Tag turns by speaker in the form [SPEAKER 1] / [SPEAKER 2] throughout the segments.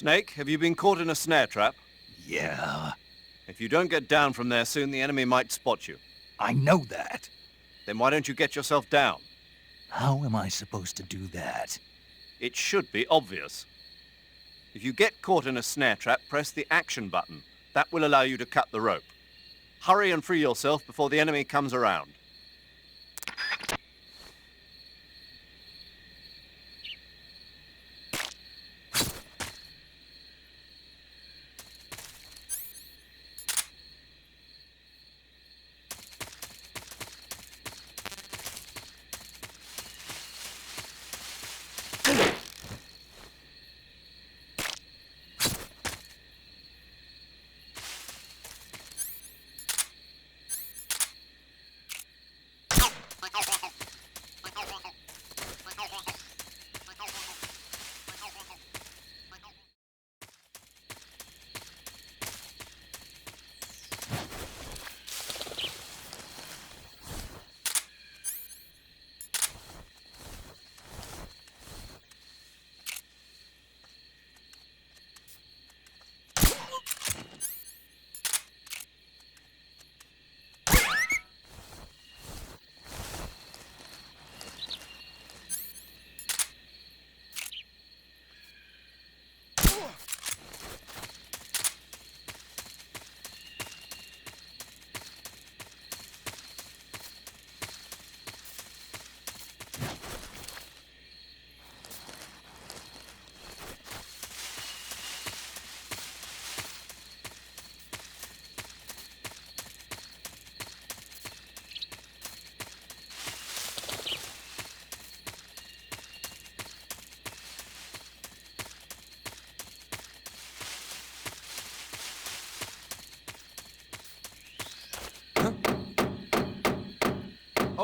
[SPEAKER 1] Snake, have you been caught in a snare trap?
[SPEAKER 2] Yeah,
[SPEAKER 1] If you don't get down from there soon, the enemy might spot you.
[SPEAKER 2] I know that.
[SPEAKER 1] Then why don't you get yourself down?
[SPEAKER 2] How am I supposed to do that?
[SPEAKER 1] It should be obvious. If you get caught in a snare trap, press the action button. That will allow you to cut the rope. Hurry and free yourself before the enemy comes around.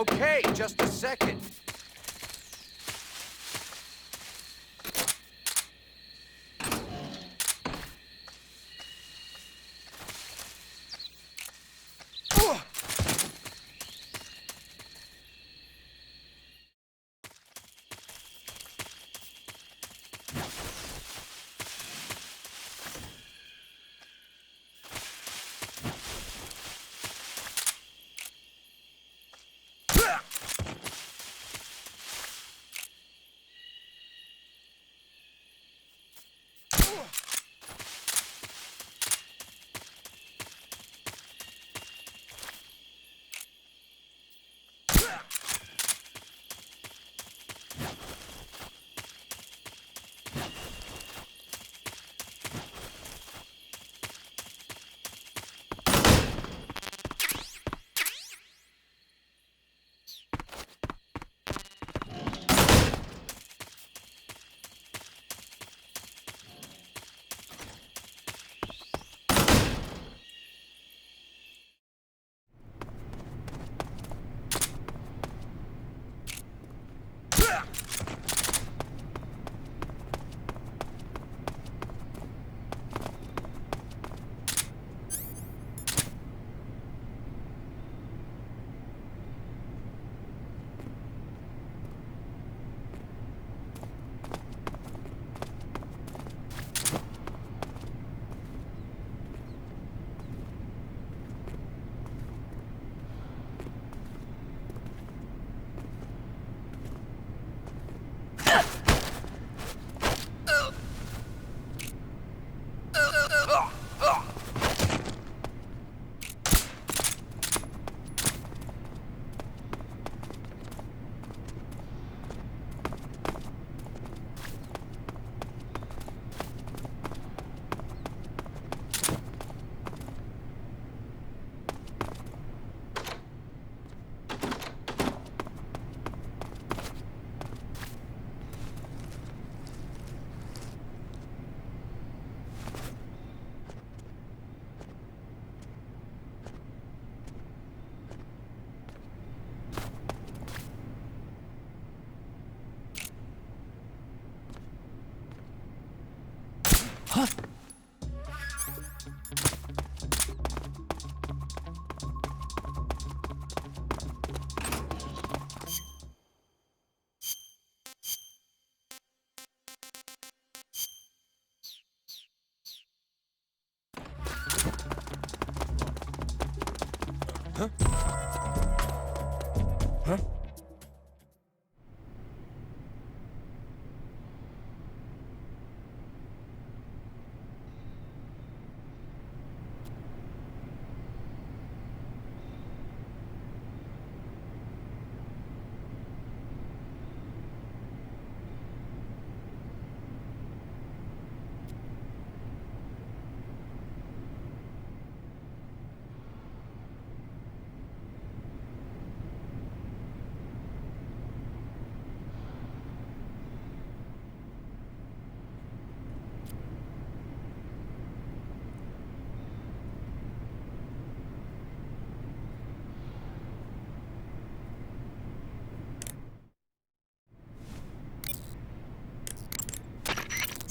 [SPEAKER 3] Okay, just a second.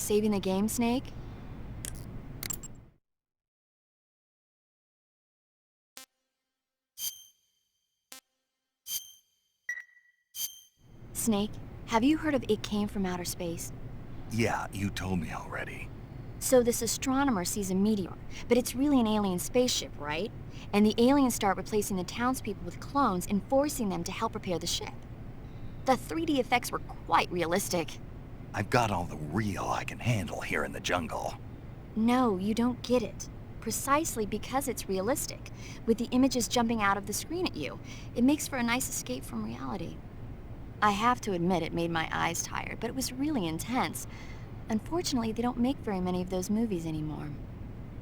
[SPEAKER 3] Saving the game, Snake? Snake, have you heard of It Came from Outer Space?
[SPEAKER 2] Yeah, you told me already.
[SPEAKER 3] So this astronomer sees a meteor, but it's really an alien spaceship, right? And the aliens start replacing the townspeople with clones and forcing them to help repair the ship. The 3D effects were quite realistic.
[SPEAKER 2] I've got all the real I can handle here in the jungle.
[SPEAKER 3] No, you don't get it. Precisely because it's realistic, with the images jumping out of the screen at you, it makes for a nice escape from reality. I have to admit it made my eyes tired, but it was really intense. Unfortunately, they don't make very many of those movies anymore.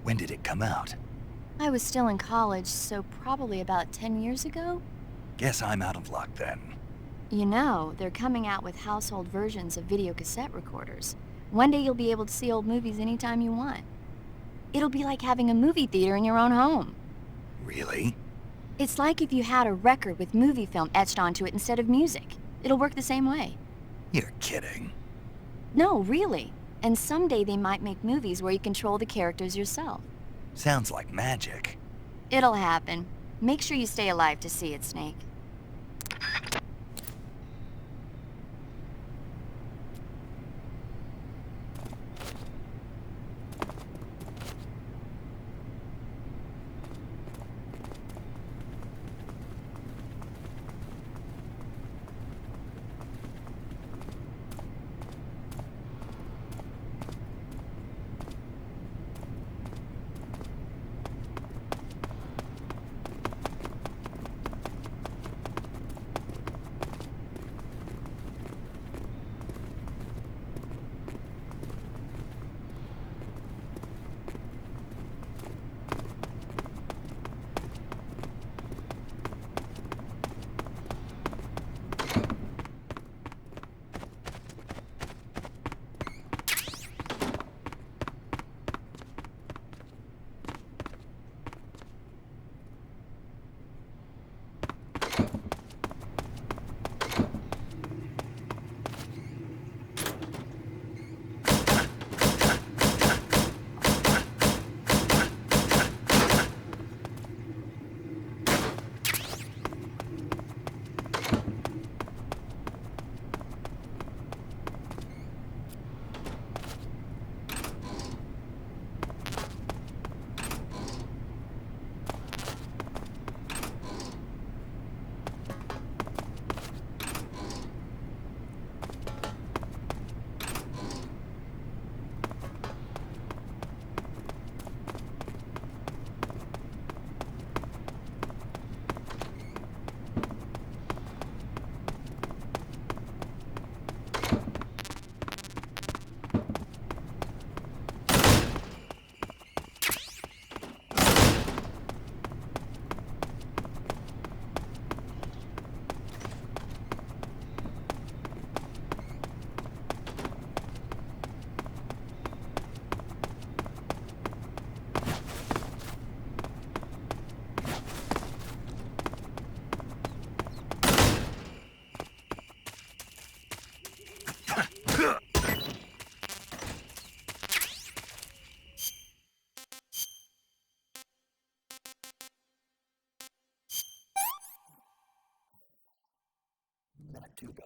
[SPEAKER 2] When did it come out?
[SPEAKER 3] I was still in college, so probably about 10 years ago?
[SPEAKER 2] Guess I'm out of luck then.
[SPEAKER 3] You know, they're coming out with household versions of video cassette recorders. One day you'll be able to see old movies anytime you want. It'll be like having a movie theater in your own home.
[SPEAKER 2] Really?
[SPEAKER 3] It's like if you had a record with movie film etched onto it instead of music. It'll work the same way.
[SPEAKER 2] You're kidding.
[SPEAKER 3] No, really. And someday they might make movies where you control the characters yourself.
[SPEAKER 2] Sounds like magic.
[SPEAKER 3] It'll happen. Make sure you stay alive to see it, Snake.
[SPEAKER 2] too bad.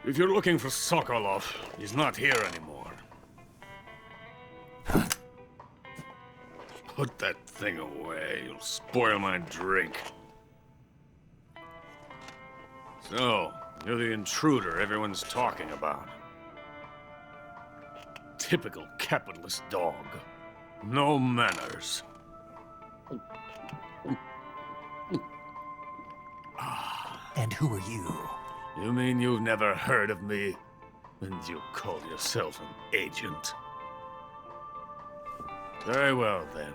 [SPEAKER 4] If you're looking for Sokolov, he's not here anymore. Put that thing away. You'll spoil my drink. So, you're the intruder everyone's talking about. Typical capitalist dog. No manners.
[SPEAKER 2] And who are you?
[SPEAKER 4] You mean you've never heard of me? And you call yourself an agent? Very well, then.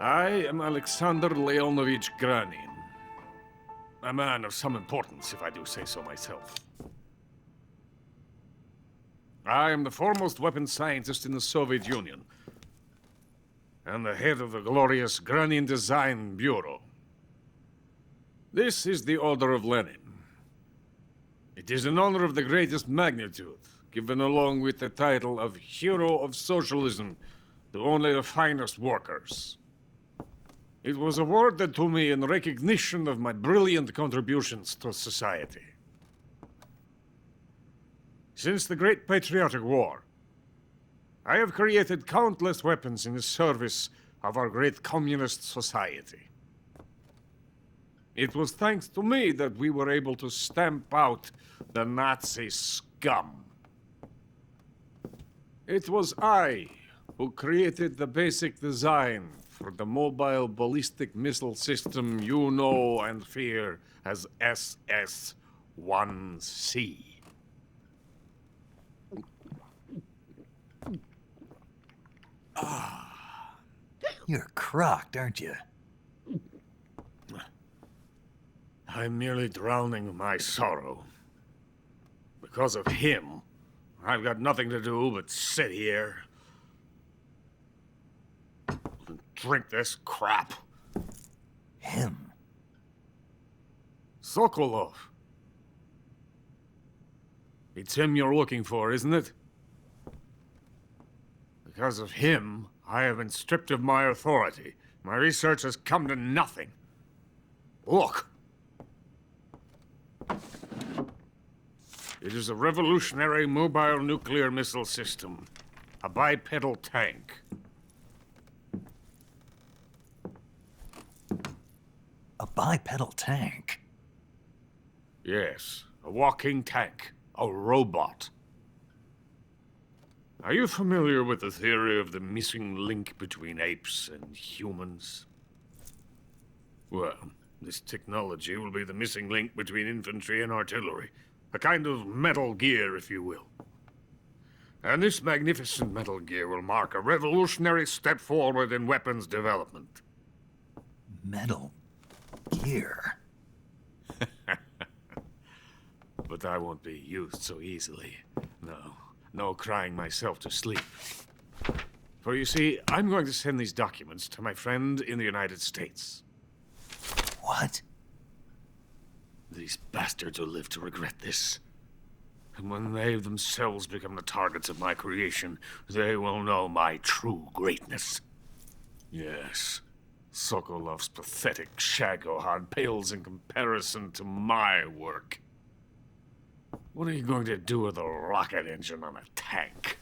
[SPEAKER 4] I am Alexander Leonovich Granin. A man of some importance, if I do say so myself. I am the foremost weapons scientist in the Soviet Union, and the head of the glorious Granin Design Bureau. This is the Order of Lenin. It is an honor of the greatest magnitude, given along with the title of Hero of Socialism to only the finest workers. It was awarded to me in recognition of my brilliant contributions to society. Since the Great Patriotic War, I have created countless weapons in the service of our great communist society. It was thanks to me that we were able to stamp out the Nazi scum. It was I who created the basic design for the mobile ballistic missile system you know and fear as SS-1C.
[SPEAKER 2] You're crocked, aren't you?
[SPEAKER 4] I'm merely drowning my sorrow. Because of him, I've got nothing to do but sit here and drink this crap.
[SPEAKER 2] Him?
[SPEAKER 4] Sokolov. It's him you're looking for, isn't it? Because of him, I have been stripped of my authority. My research has come to nothing. Look. It is a revolutionary mobile nuclear missile system. A bipedal tank.
[SPEAKER 2] A bipedal tank?
[SPEAKER 4] Yes, a walking tank. A robot. Are you familiar with the theory of the missing link between apes and humans? Well, this technology will be the missing link between infantry and artillery. A kind of Metal Gear, if you will. And this magnificent Metal Gear will mark a revolutionary step forward in weapons development.
[SPEAKER 2] Metal Gear?
[SPEAKER 4] But I won't be used so easily. No crying myself to sleep. For you see, I'm going to send these documents to my friend in the United States.
[SPEAKER 2] What?
[SPEAKER 4] These bastards will live to regret this. And when they themselves become the targets of my creation, they will know my true greatness. Yes, Sokolov's pathetic Shagohod pales in comparison to my work. What are you going to do with a rocket engine on a tank?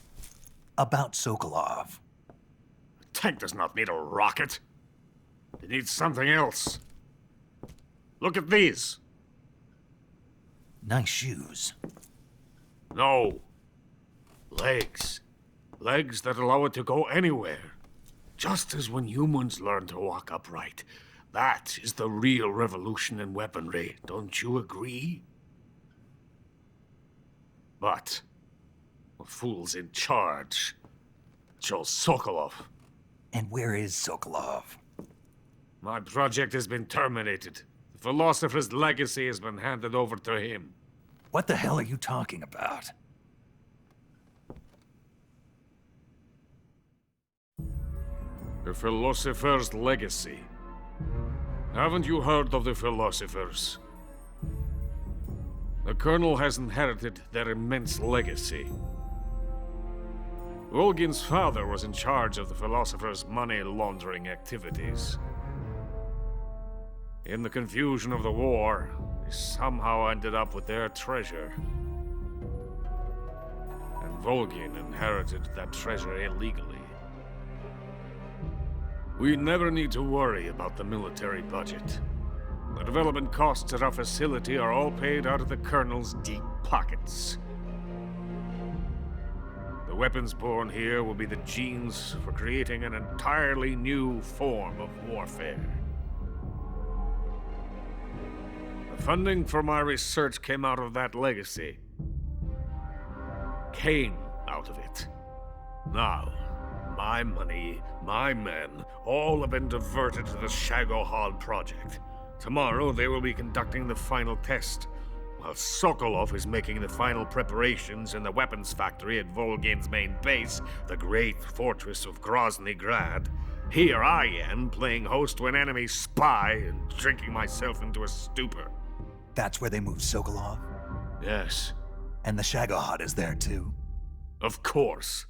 [SPEAKER 2] About Sokolov.
[SPEAKER 4] A tank does not need a rocket. It needs something else. Look at these.
[SPEAKER 2] Nice shoes.
[SPEAKER 4] No. Legs. Legs that allow it to go anywhere. Just as when humans learn to walk upright. That is the real revolution in weaponry, don't you agree? But the fool's in charge. Joe Sokolov.
[SPEAKER 2] And where is Sokolov?
[SPEAKER 4] My project has been terminated. The philosopher's legacy has been handed over to him.
[SPEAKER 2] What the hell are you talking about?
[SPEAKER 4] The philosopher's legacy. Haven't you heard of the philosophers? The Colonel has inherited their immense legacy. Volgin's father was in charge of the philosophers' money laundering activities. In the confusion of the war, they somehow ended up with their treasure. And Volgin inherited that treasure illegally. We never need to worry about the military budget. The development costs at our facility are all paid out of the Colonel's deep pockets. The weapons born here will be the genes for creating an entirely new form of warfare. The funding for my research came out of that legacy. Came out of it. Now, my money, my men, all have been diverted to the Shagohod project. Tomorrow they will be conducting the final test, while Sokolov is making the final preparations in the weapons factory at Volgin's main base, the great fortress of Grozny Grad. Here I am, playing host to an enemy spy and drinking myself into a stupor.
[SPEAKER 2] That's where they moved Sokolov?
[SPEAKER 4] Yes,
[SPEAKER 2] And the Shagohod is there too?
[SPEAKER 4] of course.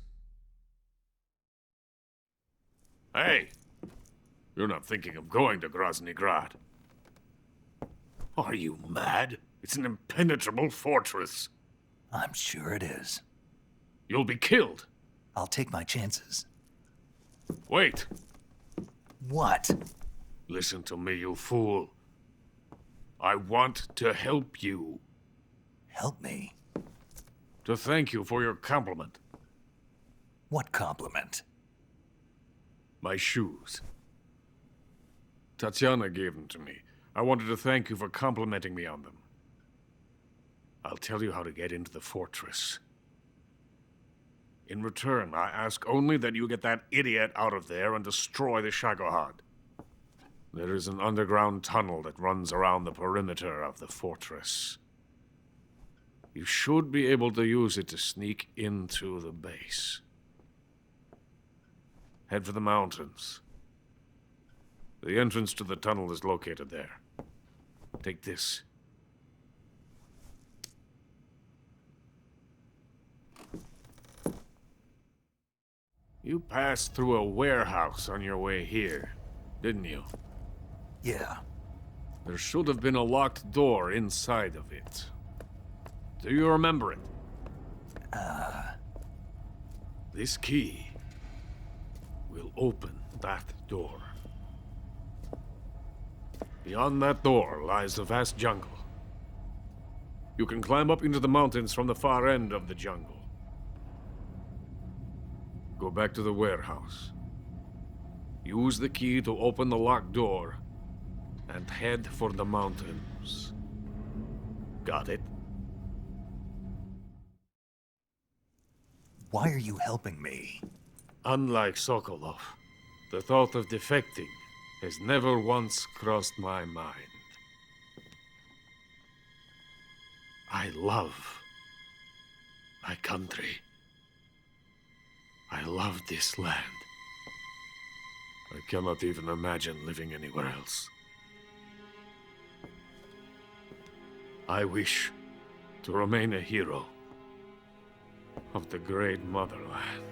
[SPEAKER 4] Hey, you're not thinking of going to Grozny Grad. Are you mad? It's an impenetrable fortress.
[SPEAKER 2] I'm sure it is.
[SPEAKER 4] You'll be killed.
[SPEAKER 2] I'll take my chances.
[SPEAKER 4] Wait.
[SPEAKER 2] What?
[SPEAKER 4] Listen to me, you fool. I want to help you.
[SPEAKER 2] Help me?
[SPEAKER 4] To thank you for your compliment.
[SPEAKER 2] What compliment?
[SPEAKER 4] My shoes. Tatiana gave them to me. I wanted to thank you for complimenting me on them. I'll tell you how to get into the fortress. In return, I ask only that you get that idiot out of there and destroy the Shagohod. There is an underground tunnel that runs around the perimeter of the fortress. You should be able to use it to sneak into the base. Head for the mountains. The entrance to the tunnel is located there. Take this. You passed through a warehouse on your way here, didn't you?
[SPEAKER 2] Yeah.
[SPEAKER 4] There should have been a locked door inside of it. Do you remember it? This key will open that door. Beyond that door lies a vast jungle. You can climb up into the mountains from the far end of the jungle. Go back to the warehouse. Use the key to open the locked door and head for the mountains. Got it?
[SPEAKER 2] Why are you helping me?
[SPEAKER 4] Unlike Sokolov, the thought of defecting has never once crossed my mind. I love my country. I love this land. I cannot even imagine living anywhere else. I wish to remain a hero of the great motherland.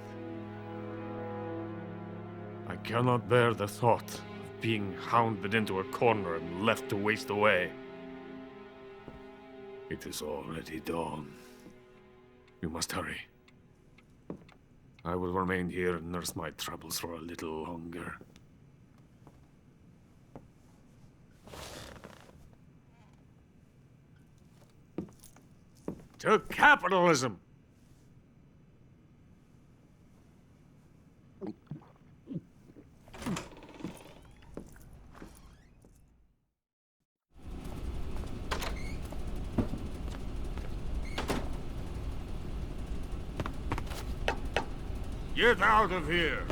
[SPEAKER 4] I cannot bear the thought of being hounded into a corner and left to waste away. It is already dawn. We must hurry. I will remain here and nurse my troubles for a little longer. To capitalism! Get out of here!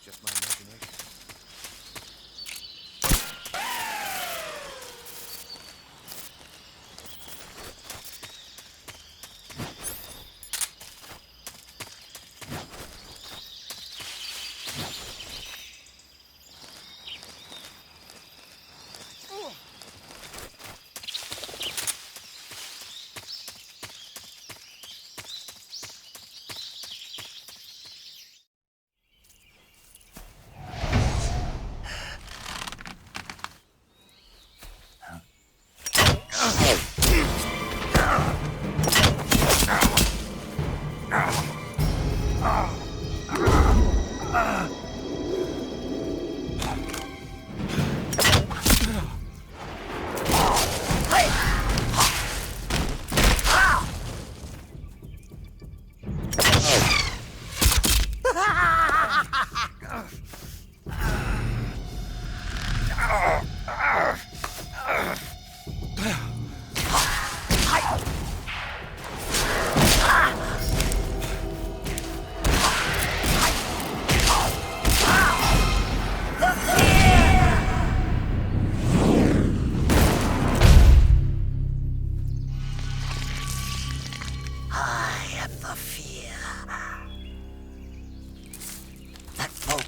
[SPEAKER 1] Just my imagination.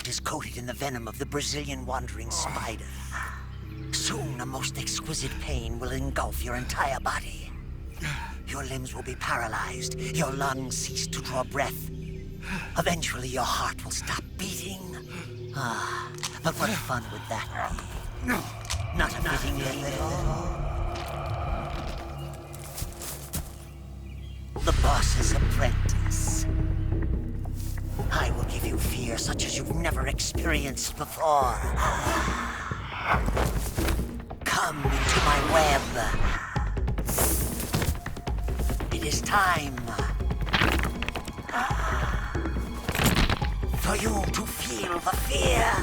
[SPEAKER 5] craft is coated in the venom of the Brazilian wandering spider. Soon, a most exquisite pain will engulf your entire body. Your limbs will be paralyzed, your lungs cease to draw breath. Eventually, your heart will stop beating. Ah, but what fun would that be? Not a fitting end. The boss's apprentice. I will give you fear such as you've never experienced before. Come into my web. It is time for you to feel the fear.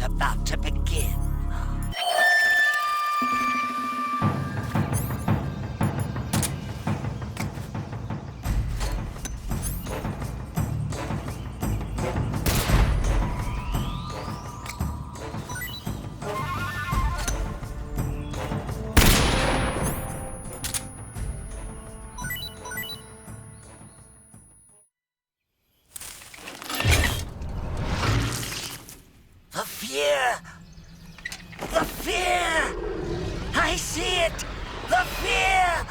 [SPEAKER 5] About to begin. The fear! The fear! I see it! The fear!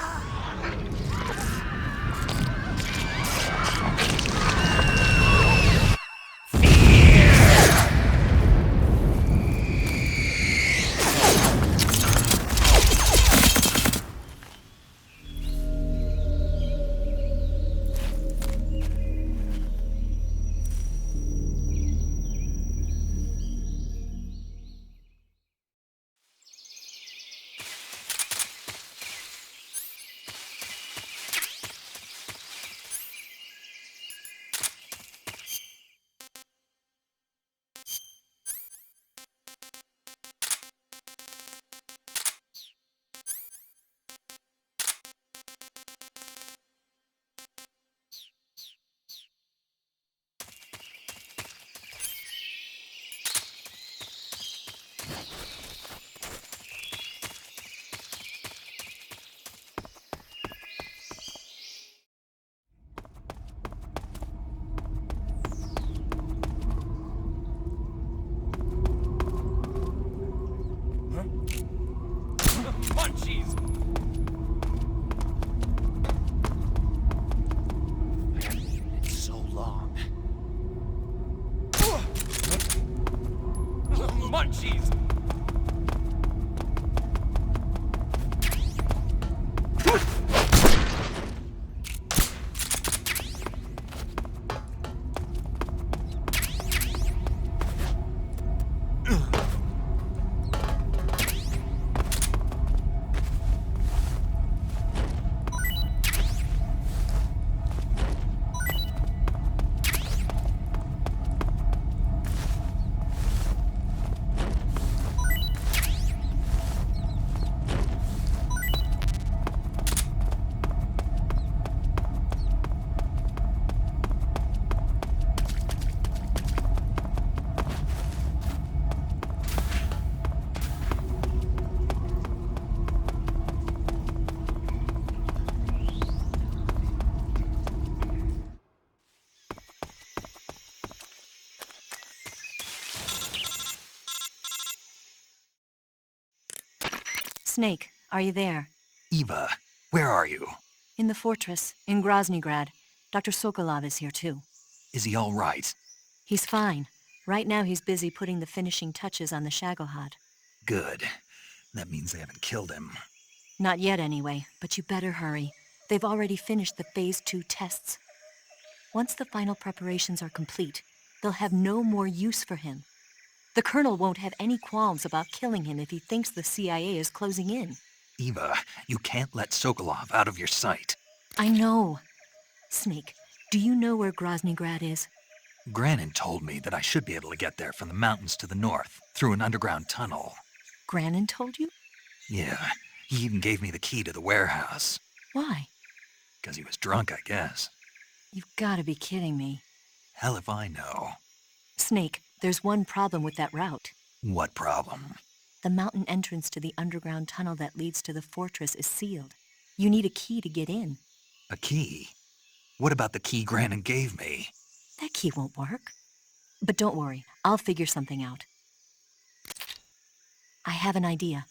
[SPEAKER 1] Munchies! It's so long. Munchies!
[SPEAKER 6] Snake, are you there?
[SPEAKER 2] Eva, where are you?
[SPEAKER 6] In the fortress, in Groznygrad. Dr. Sokolov is here too.
[SPEAKER 2] Is he all right?
[SPEAKER 6] He's fine. Right now he's busy putting the finishing touches on the Shagohod.
[SPEAKER 2] Good. That means they haven't killed him.
[SPEAKER 6] Not yet anyway, but you better hurry. They've already finished the Phase 2 tests. Once the final preparations are complete, they'll have no more use for him. The Colonel won't have any qualms about killing him if he thinks the CIA is closing in.
[SPEAKER 2] Eva, you can't let Sokolov out of your sight.
[SPEAKER 6] I know. Snake, do you know where Groznygrad is?
[SPEAKER 2] Granin told me that I should be able to get there from the mountains to the north, through an underground tunnel.
[SPEAKER 6] Granin told you?
[SPEAKER 2] Yeah, he even gave me the key to the warehouse.
[SPEAKER 6] Why?
[SPEAKER 2] Because he was drunk, I guess.
[SPEAKER 6] You've got to be kidding me.
[SPEAKER 2] Hell if I know.
[SPEAKER 6] Snake, there's one problem with that route.
[SPEAKER 2] What problem?
[SPEAKER 6] The mountain entrance to the underground tunnel that leads to the fortress is sealed. You need a key to get in.
[SPEAKER 2] A key? What about the key Granin gave me?
[SPEAKER 6] That key won't work. But don't worry, I'll figure something out. I have an idea.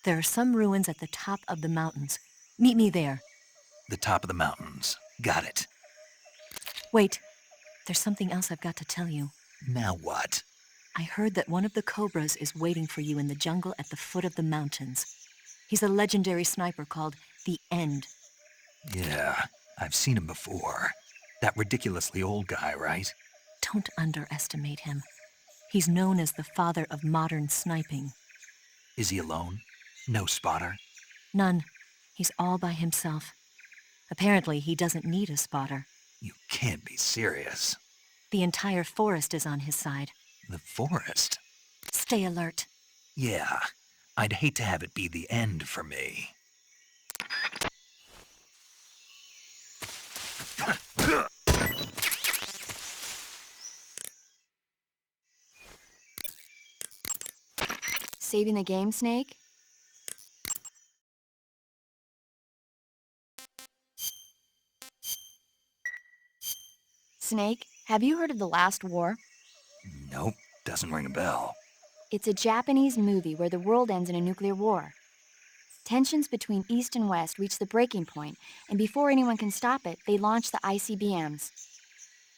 [SPEAKER 6] There are some ruins at the top of the mountains. Meet me there.
[SPEAKER 2] The top of the mountains. Got it.
[SPEAKER 6] Wait, there's something else I've got to tell you.
[SPEAKER 2] Now what?
[SPEAKER 6] I heard that one of the Cobras is waiting for you in the jungle at the foot of the mountains. He's a legendary sniper called The End.
[SPEAKER 2] Yeah, I've seen him before. That ridiculously old guy, right?
[SPEAKER 6] Don't underestimate him. He's known as the father of modern sniping.
[SPEAKER 2] Is he alone? No spotter?
[SPEAKER 6] None. He's all by himself. Apparently, he doesn't need a spotter.
[SPEAKER 2] You can't be serious.
[SPEAKER 6] The entire forest is on his side.
[SPEAKER 2] The forest?
[SPEAKER 6] Stay alert.
[SPEAKER 2] Yeah, I'd hate to have it be the end for me.
[SPEAKER 3] Saving the game, Snake? Snake, have you heard of The Last War?
[SPEAKER 2] Nope, doesn't ring a bell.
[SPEAKER 3] It's a Japanese movie where the world ends in a nuclear war. Tensions between East and West reach the breaking point, and before anyone can stop it, they launch the ICBMs.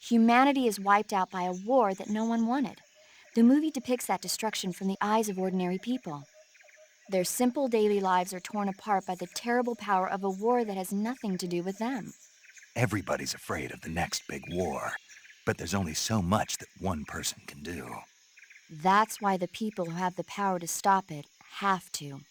[SPEAKER 3] Humanity is wiped out by a war that no one wanted. The movie depicts that destruction from the eyes of ordinary people. Their simple daily lives are torn apart by the terrible power of a war that has nothing to do with them.
[SPEAKER 2] Everybody's afraid of the next big war, but there's only so much that one person can do.
[SPEAKER 3] That's why the people who have the power to stop it have to.